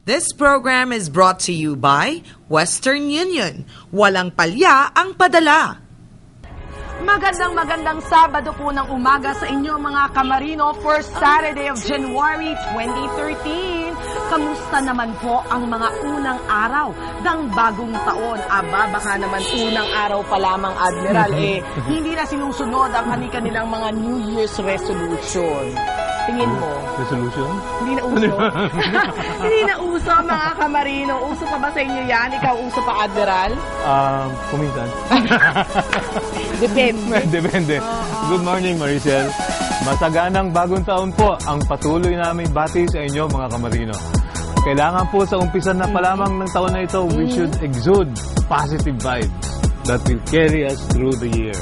This program is brought to you by Western Union. Walang palya ang padala. Magandang Sabado po ng umaga sa inyo mga kamarino, first Saturday of January 2013. Kamusta naman po ang mga unang araw ng bagong taon? Aba, baka naman unang araw pa lamang, Admiral, hindi na sinusunod ang kanilang mga New Year's resolution. Tingin mo? Resolution? Hindi na uso. Hindi na uso, mga kamarino. Uso pa ba sa inyo yan? Ikaw uso pa, Admiral? Kuminsan. Depende. Depende. Good morning, Maricel. Masaganang bagong taon po ang patuloy namin bati sa inyo, mga kamarino. Kailangan po sa umpisan na pa lamang ng taon na ito, we should exude positive vibes that will carry us through the year.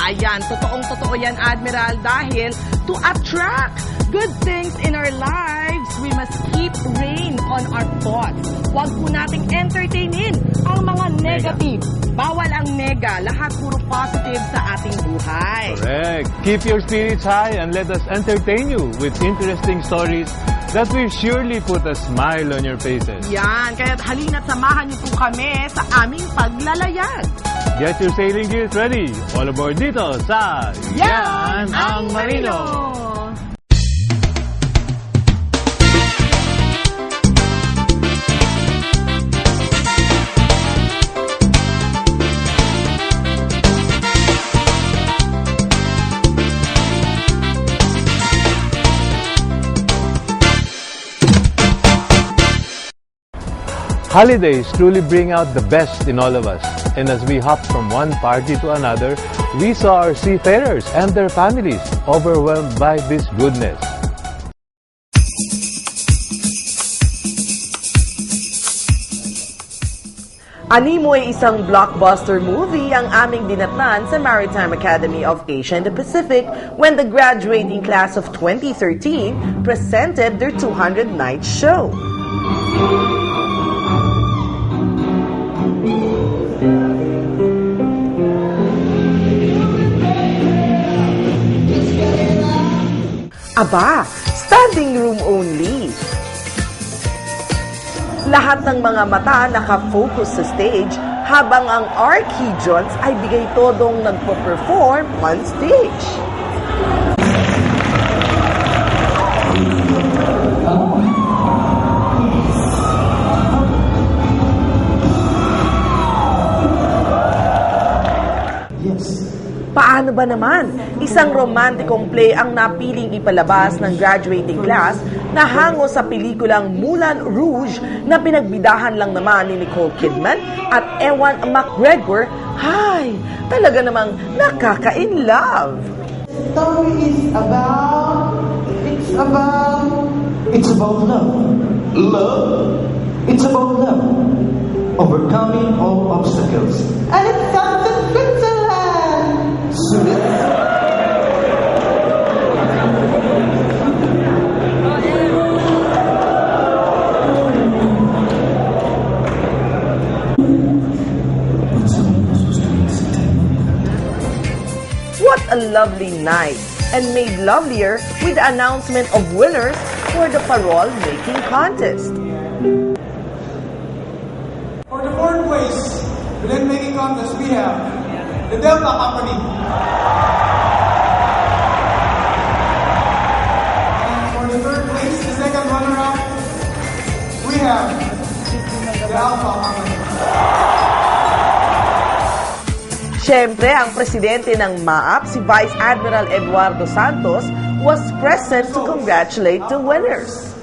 Ayan, totoong-totoo yan, Admiral, dahil to attract good things in our lives, we must keep rein on our thoughts. Huwag po nating entertainin ang mga negative. Bawal ang nega. Lahat puro positive sa ating buhay. Correct. Keep your spirits high and let us entertain you with interesting stories that will surely put a smile on your faces. Yan, kaya't halina't samahan niyo po kami sa aming paglalayag. Get your sailing gears ready. All aboard dito sa Yan ang Marino! Holidays truly bring out the best in all of us. And as we hopped from one party to another, we saw our seafarers and their families overwhelmed by this goodness. Animo ay isang blockbuster movie ang aming dinatnan sa Maritime Academy of Asia and the Pacific when the graduating class of 2013 presented their 200-night show. Aba, standing room only. Lahat ng mga mata nakafocus sa stage habang ang Archijons ay bigay todong nagpo-perform on stage. Paano ba naman? Isang romantikong play ang napiling ipalabas ng graduating class na hango sa pelikulang Moulin Rouge na pinagbidahan lang naman ni Nicole Kidman at Ewan McGregor. Hay, talaga namang nakaka-in-love. Story is about love. Love? It's about love. Overcoming all obstacles. And it's something Switzerland. What a lovely night, and made lovelier with the announcement of winners for the parole making contest. For the fourth place, within making contest, we have the Delta Company. And for the third place, the second runner-up, we have the Alpha Company. Siyempre, ang presidente ng MAAP, si Vice Admiral Eduardo Santos, was present to congratulate the winners.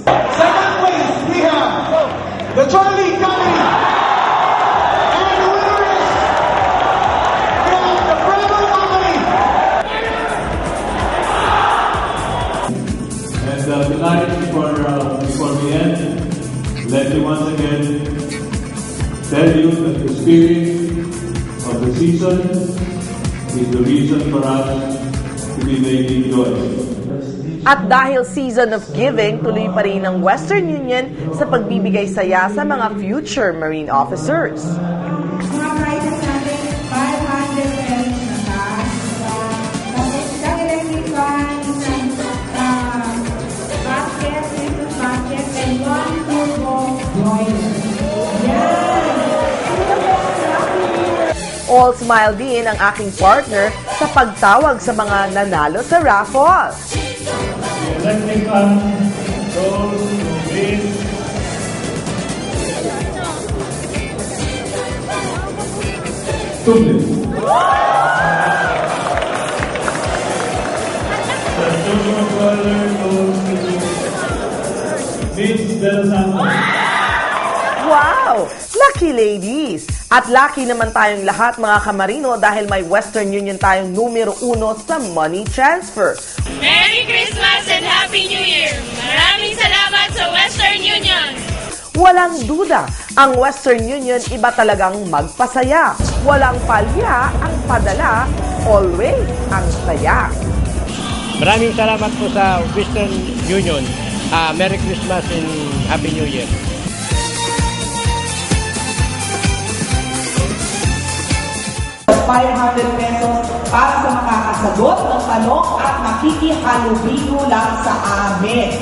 Second place, we have the Charlie Company. And the winner is we have the Bravo Company. And tonight, before we end, let me once again tell you that the spirit of the season is the reason for us to be making joy. At dahil season of giving, tuloy pa rin ng Western Union sa pagbibigay saya sa mga future Marine officers. Mga prizes natin, 500 pesos na cash. Tapos, isang electric fan, isang basket, Christmas basket, and one joiner. All smile din ang aking partner sa pagtawag sa mga nanalo sa raffle. The electric fan goes to Miss Tuble. The silver color goes to Miss De Los Santos. Wow! Lucky ladies! At lucky naman tayong lahat mga kamarino dahil may Western Union tayong numero 1 sa money transfer. Merry Christmas and Happy New Year! Maraming salamat sa Western Union! Walang duda, ang Western Union iba talagang magpasaya. Walang palya ang padala, always ang saya. Maraming salamat po sa Western Union. Merry Christmas and Happy New Year. ₱500 para sa makakasagot ng tanong at makikihalubilo lang sa amin.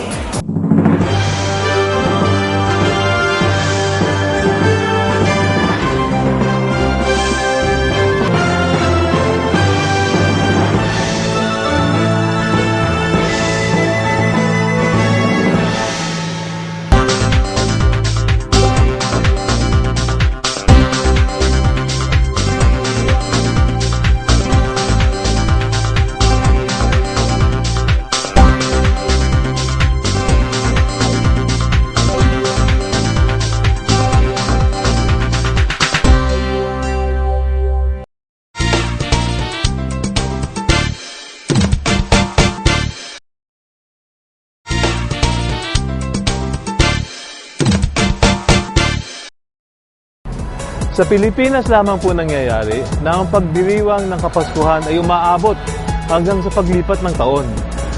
Sa Pilipinas lamang po nangyayari na ang pagdiriwang ng Kapaskuhan ay umaabot hanggang sa paglipat ng taon.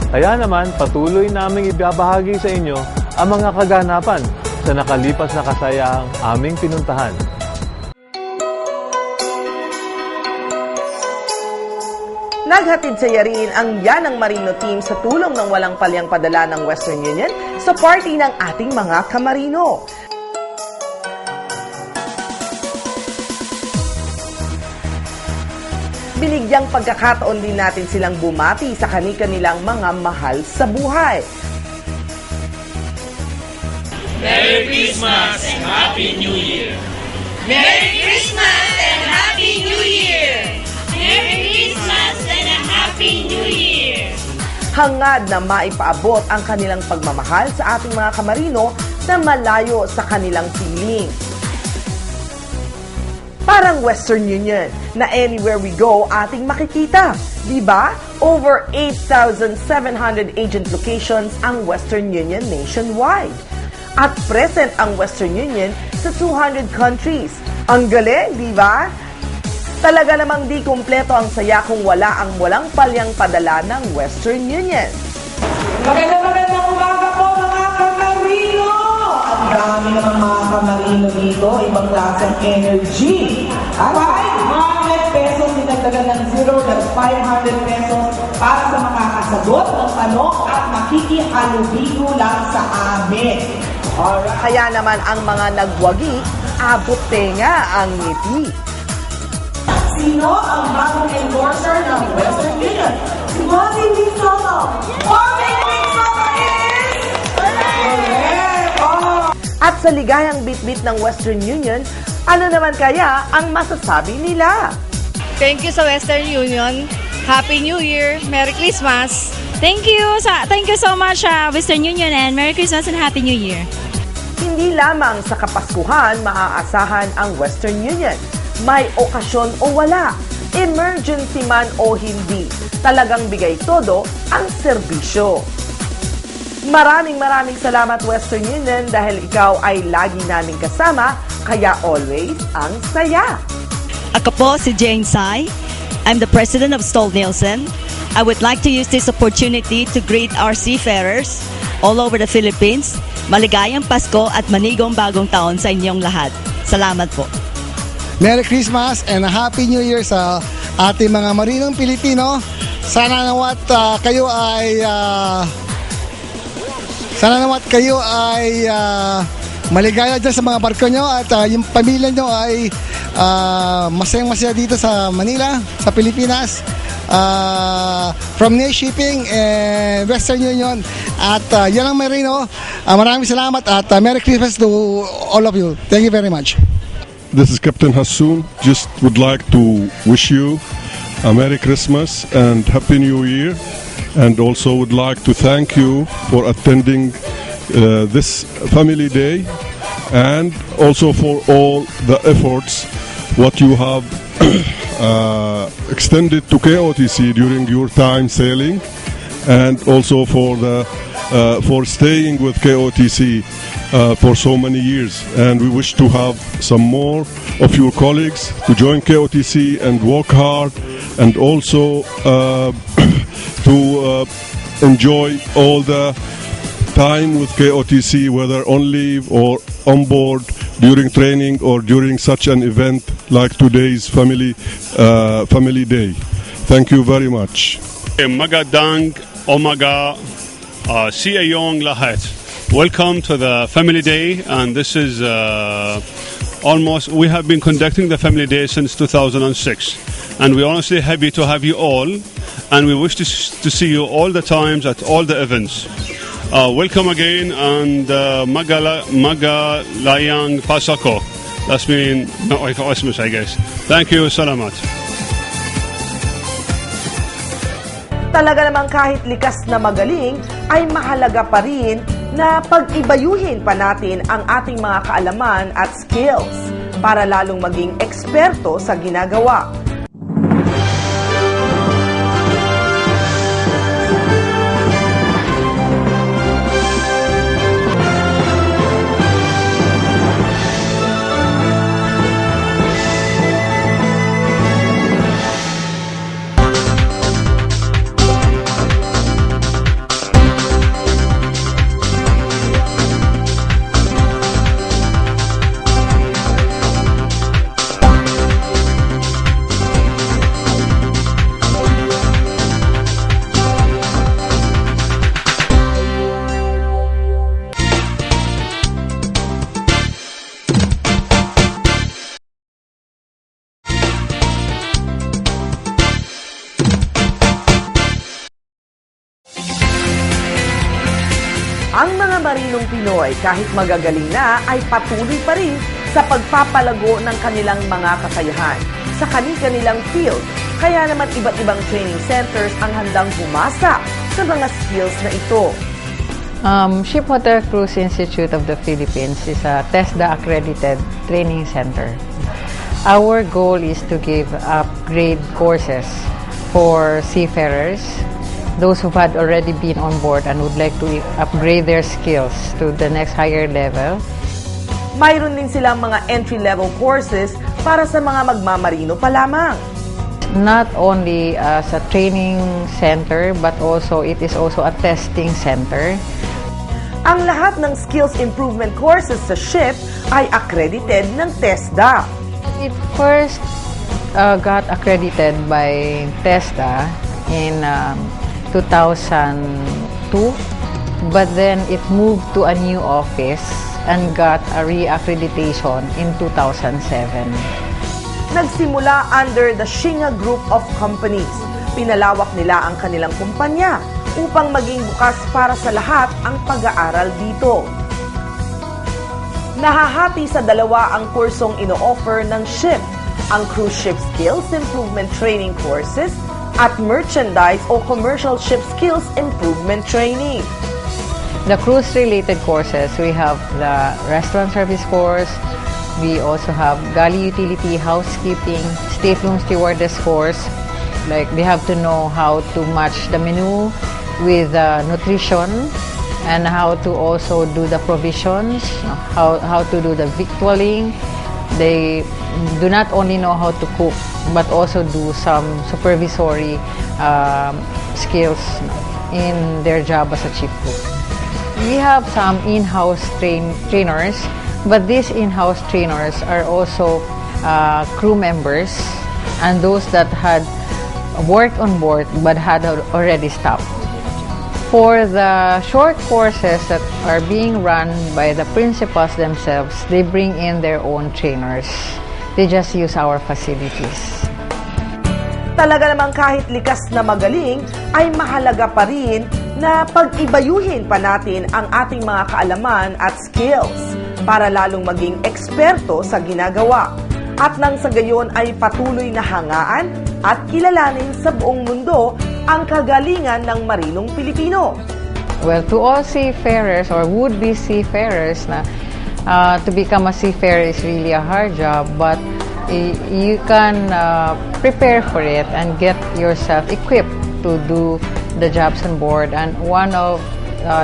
Kaya naman, patuloy naming ibabahagi sa inyo ang mga kaganapan sa nakalipas na kasayahang aming pinuntahan. Naghatid sa yarin ang Yanang Marino team sa tulong ng walang palyang padala ng Western Union sa party ng ating mga kamarino. Binigyang pagkakataon din natin silang bumati sa kani-kanilang mga mahal sa buhay. Merry Christmas and Happy New Year! Merry Christmas and Happy New Year! Merry Christmas and a Happy New Year! Hangad na maipaabot ang kanilang pagmamahal sa ating mga kamarino na malayo sa kanilang piling. Parang Western Union na anywhere we go ating makikita. Diba? Over 8,700 agent locations ang Western Union nationwide. At present ang Western Union sa 200 countries. Ang galing, diba? Talaga namang di kumpleto ang saya kung wala ang walang palyang padala ng Western Union. Magandang umaga po mga kamarino! Ang dami naman mga kamarino dito, ibang klaseng energy. Alright, ₱100 dinagdagan ng zero, that's ₱500 para sa makakasagot ng tanong at makikihalubilo lang sa amin. Alright. Kaya naman ang mga nagwagi, abot tenga ang ngiti. Sino ang bagong endorser ng Western Union? Si Bobby Soto. Bobby Soto is... Correct! Oh. At sa ligayang bitbit ng Western Union, ano naman kaya ang masasabi nila? Thank you sa Western Union. Happy New Year. Merry Christmas. Thank you so much Western Union and Merry Christmas and Happy New Year. Hindi lamang sa Kapaskuhan maaasahan ang Western Union. May okasyon o wala, emergency man o hindi, talagang bigay todo ang serbisyo. Maraming salamat Western Union dahil ikaw ay lagi naming kasama, kaya always ang saya. Ako po si Jane Sai. I'm the president of Stolt-Nielsen. I would like to use this opportunity to greet our seafarers all over the Philippines. Maligayang Pasko at manigong bagong taon sa inyong lahat. Salamat po. Merry Christmas and a Happy New Year sa ating mga marinong Pilipino. Sana nawat kayo ay maligaya dyan sa mga barko nyo at yung pamilya nyo ay masayang-masaya dito sa Manila, sa Pilipinas. From Nay Shipping and Western Union at yan ang Marino. Maraming salamat at Merry Christmas to all of you. Thank you very much. This is Captain Hassoun. Just would like to wish you a Merry Christmas and Happy New Year, and also would like to thank you for attending this family day, and also for all the efforts what you have extended to KOTC during your time sailing, and also for staying with KOTC for so many years. And we wish to have some more of your colleagues to join KOTC and work hard, and also to enjoy all the time with KOTC, whether on leave or on board, during training or during such an event like today's family day. Thank you very much. Magadang Omaga Siyayong Lahat. Welcome to the Family Day, and this is we have been conducting the Family Day since 2006, and we're honestly happy to have you all, and we wish to see you all the times at all the events. Welcome again, and Magalayang Pasako. That's mean Christmas, I guess. Thank you, salamat. Talaga namang kahit likas na magaling, ay mahalaga pa rin na pag-ibayuhin pa natin ang ating mga kaalaman at skills para lalong maging eksperto sa ginagawa. Ang mga marinong Pinoy, kahit magagaling na, ay patuloy pa rin sa pagpapalago ng kanilang mga kakayahan sa kanilang field. Kaya naman iba't ibang training centers ang handang bumasa sa mga skills na ito. Shipwater Cruise Institute of the Philippines is a TESDA accredited training center. Our goal is to give upgrade courses for seafarers, those who had already been on board and would like to upgrade their skills to the next higher level. Mayroon din silang mga entry-level courses para sa mga magmamarino pa lamang. Not only as a training center, but also it is also a testing center. Ang lahat ng skills improvement courses sa ship ay accredited ng TESDA. It first got accredited by TESDA in 2002, but then it moved to a new office and got a re-accreditation in 2007. Nagsimula under the Shinga Group of Companies. Pinalawak nila ang kanilang kumpanya upang maging bukas para sa lahat ang pag-aaral dito. Nahahati sa dalawa ang kursong ino-offer ng ship, ang Cruise Ship Skills Improvement Training Courses at Merchandise o Commercial Ship Skills Improvement Training. The cruise-related courses, we have the restaurant service course, we also have galley utility, housekeeping, stateroom stewardess course. Like they have to know how to match the menu with nutrition, and how to also do the provisions, how to do the victualling. They do not only know how to cook, but also do some supervisory skills in their job as a chief cook. We have some in-house trainers, but these in-house trainers are also crew members and those that had worked on board but had already stopped. For the short courses that are being run by the principals themselves, they bring in their own trainers. They just use our facilities. Talaga namang kahit likas na magaling, ay mahalaga pa rin na pag-ibayuhin pa natin ang ating mga kaalaman at skills para lalong maging eksperto sa ginagawa. At nang sa gayon ay patuloy na hangaan at kilalanin sa buong mundo ang kagalingan ng marinong Pilipino. Well, to all seafarers or would-be seafarers, to become a seafarer is really a hard job, but you can prepare for it and get yourself equipped to do the jobs on board. And one of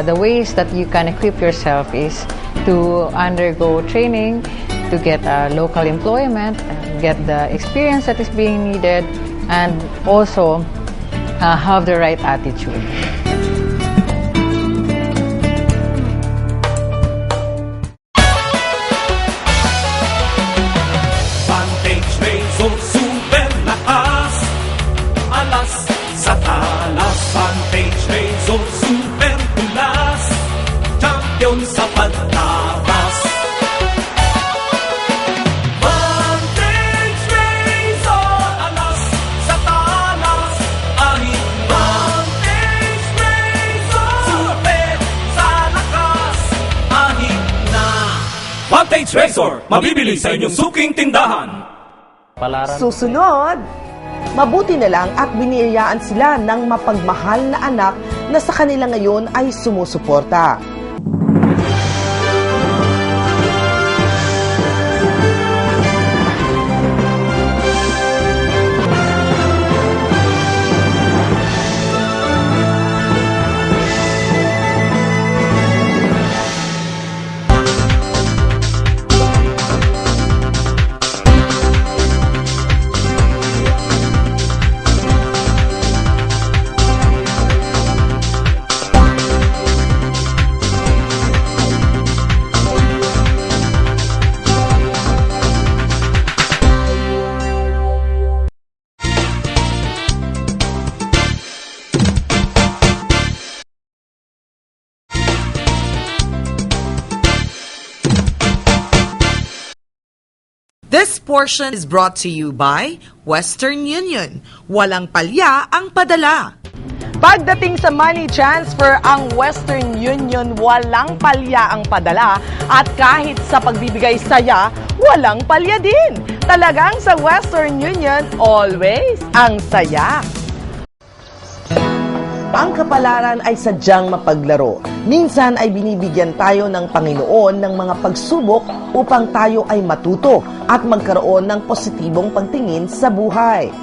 the ways that you can equip yourself is to undergo training, to get local employment, get the experience that is being needed, and also have the right attitude. Vantage Razor, super lakas, alas sa talas. Vantage Razor, super tulas, champion sa pagtatas. Vantage Razor, alas sa talas, ahit Vantage Razor, super sa lakas, ahit na. Vantage Razor, mabibili sa inyong suking tindahan. Susunod, mabuti na lang at biniyayaan sila ng mapagmahal na anak na sa kanila ngayon ay sumusuporta. This portion is brought to you by Western Union. Walang palya ang padala. Pagdating sa money transfer, ang Western Union walang palya ang padala at kahit sa pagbibigay saya, walang palya din. Talagang sa Western Union, always ang saya. Ang kapalaran ay sadyang mapaglaro. Minsan ay binibigyan tayo ng Panginoon ng mga pagsubok upang tayo ay matuto at magkaroon ng positibong pagtingin sa buhay.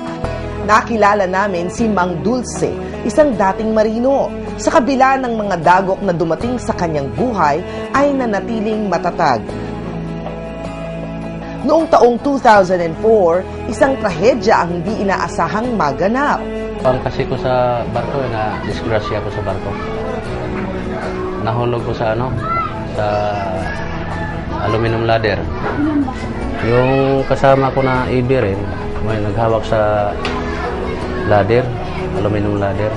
Nakilala namin si Mang Dulce, isang dating marino. Sa kabila ng mga dagok na dumating sa kanyang buhay, ay nanatiling matatag. Noong taong 2004, isang trahedya ang hindi inaasahang maganap. Kasi ko sa barko, na-disgrasya ko sa barko. Nahulog ko sa sa aluminum ladder. Yung kasama ko na ibi rin, may naghawak sa ladder, aluminum ladder.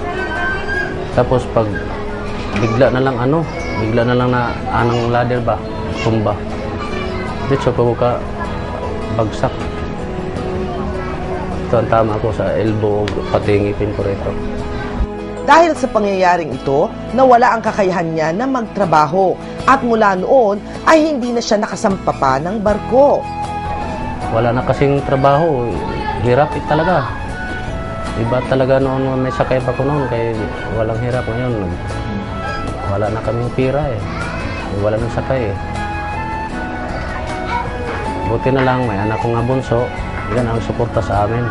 Tapos pag bigla na lang na anong ladder ba, tumba. Dito pa ko ka bagsak. Ito ang tama ko sa elbow, pati ngipin ko rito. Dahil sa pangyayaring ito, nawala ang kakayahan niya na magtrabaho at mula noon ay hindi na siya nakasampa pa ng barko. Wala na kasing trabaho, hirap talaga. Iba talaga noon may sakay pa ko noon, kaya walang hirap ngayon. Wala na kaming pira wala nang sakay Buti na lang may anak kong bunso, yan ang suporta sa amin.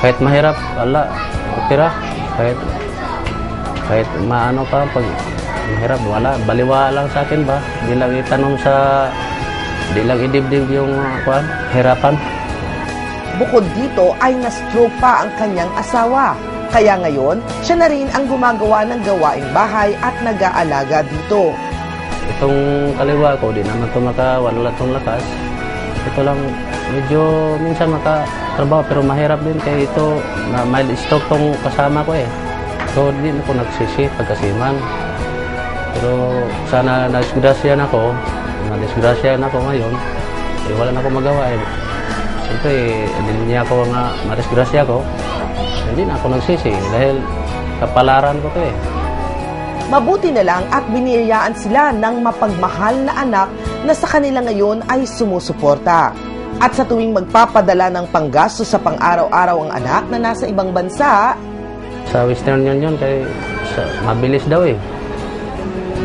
Kahit mahirap, wala, pira. Kahit maano pa, pag mahirap, wala. Baliwa lang sa akin ba? Di lang itanong di lang idibdib yung hirapan. Bukod dito ay na-stroke pa ang kanyang asawa. Kaya ngayon, siya na rin ang gumagawa ng gawaing bahay at nag-aalaga dito. Itong kaliwa ko, di naman ito wala itong lakas. Ito lang, medyo minsan makatrabaho pero mahirap din kaya ito na mild stroke tong kasama ko So, hindi na ako nagsisi pagkasiman. Pero sana na-disgrasya na ako ngayon, wala na ako magawa eh. Siyempre, hindi niya ako nga ma-disgrasya ko, hindi na ako nagsisi dahil kapalaran ko to eh. Mabuti na lang at biniyayaan sila ng mapagmahal na anak na sa kanila ngayon ay sumusuporta. At sa tuwing magpapadala ng panggasto sa pang-araw-araw ang anak na nasa ibang bansa, sa Western Union mabilis daw eh.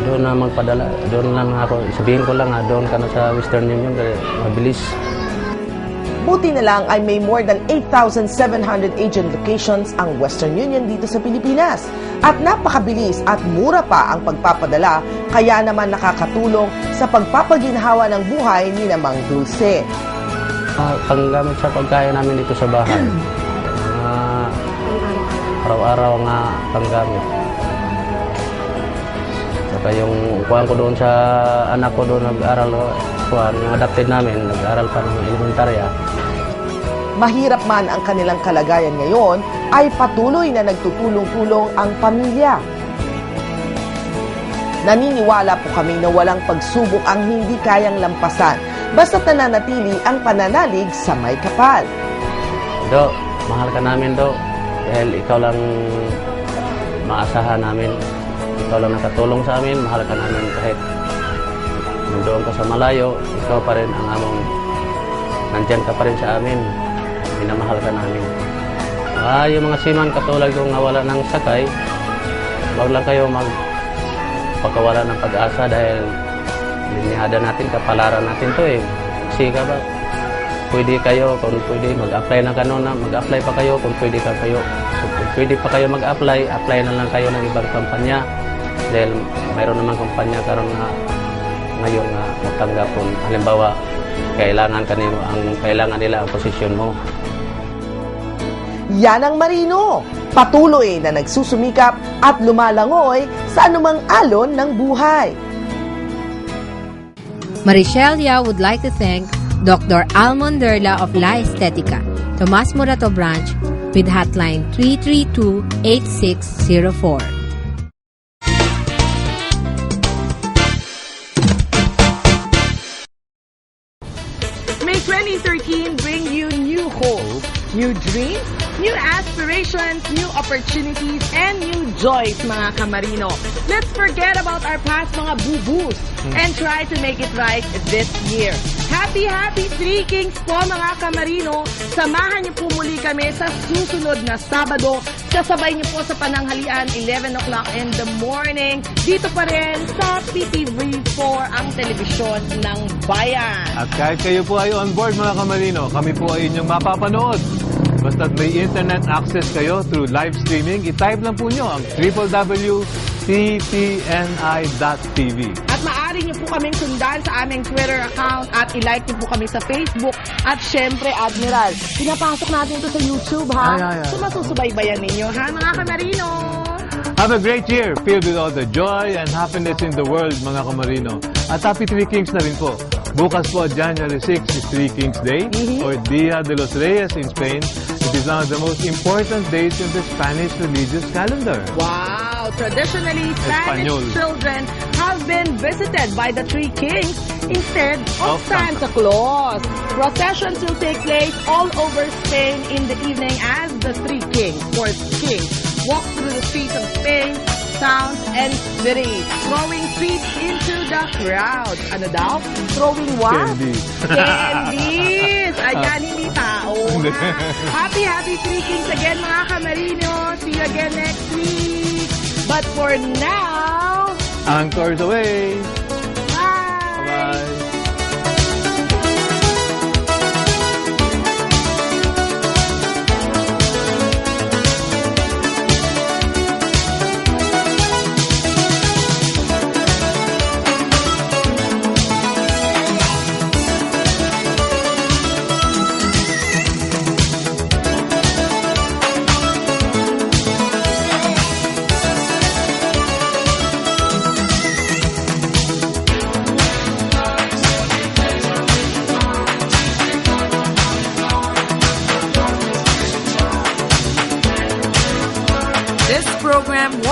Doon na magpadala, doon lang ako, sabihin ko lang doon ka na sa Western Union kaya mabilis. Buti na lang ay may more than 8,700 agent locations ang Western Union dito sa Pilipinas. At napakabilis at mura pa ang pagpapadala, kaya naman nakakatulong sa pagpapaginhawa ng buhay ni Mang Dulce. Panggamit sa pagkain namin dito sa bahay. Araw-araw nga panggamit. Saka yung kuhaan ko doon sa anak ko doon nag-aral, yung adopted namin, nag-aral pa ng elementarya. Mahirap man ang kanilang kalagayan ngayon, ay patuloy na nagtutulong-tulong ang pamilya. Naniniwala po kami na walang pagsubok ang hindi kayang lampasan, basta't nananatili ang pananalig sa may kapal. Do, mahal ka namin, Do. Dahil ikaw lang maasahan namin. Ikaw lang nakatulong sa amin, mahal ka namin kahit nandoon ka sa malayo, ikaw pa rin ang among, nandyan ka pa rin sa amin, minamahal ka namin. Yung mga siman katulad kong nawala ng sakay, wag lang kayo magpakawala ng pag-asa dahil linihada natin, kapalaran natin to eh. Kasi ka ba, pwede kayo, kung pwede mag-apply na kanon na, mag-apply pa kayo kung pwede ka kayo. So, kung pwede pa kayo mag-apply, apply na lang kayo ng ibang kampanya. Dahil mayroon naman kampanya karon na ngayon nga magtanggap kung halimbawa kailangan nila ang posisyon mo. Yan ang Marino, patuloy na nagsusumikap at lumalangoy sa anumang alon ng buhay. Marichelle Yao would like to thank Dr. Almon Derla of La Estetica, Tomas Morato Branch, with hotline 332-8604. May 2013 bring you new hope, new dreams, new aspirations, new opportunities, and new joys, mga Kamarino. Let's forget about our past mga boo-boos and try to make it right this year. Happy Three Kings po, mga Kamarino. Samahan niyo po muli kami sa susunod na Sabado. Kasabay niyo po sa pananghalian, 11 o'clock in the morning. Dito pa rin sa PTV4, ang telebisyon ng bayan. At kahit kayo po ay on board, mga Kamarino, kami po ay inyong mapapanood. Basta't may internet access kayo through live streaming, i-type lang po nyo ang www.ctni.tv. At maaari niyo po kaming sundan sa aming Twitter account at i-like niyo po kami sa Facebook. At syempre, Admiral, pinapasok natin ito sa YouTube, ha? So masusubaybayan ninyo, ha, mga Kamarino? Have a great year filled with all the joy and happiness in the world, mga Kamarino. At happy Three Kings na rin po. Bukas po, January 6 is Three Kings Day or Dia de los Reyes in Spain. It is one of the most important days in the Spanish religious calendar. Wow! Traditionally, Spanish children have been visited by the Three Kings instead of Santa Claus. Processions will take place all over Spain in the evening as the Three Kings, fourth king, walk through the streets of Spain, towns, and cities, throwing sweets into the crowd. Ano daw? Throwing what? Candies. Candies! Ayan, hindi tao. Happy Three Kings again, mga Kamarino. See you again next week. But for now, Anchors away! bye! Bye!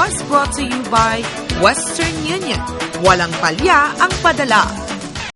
was brought to you by Western Union. Walang palya ang padala.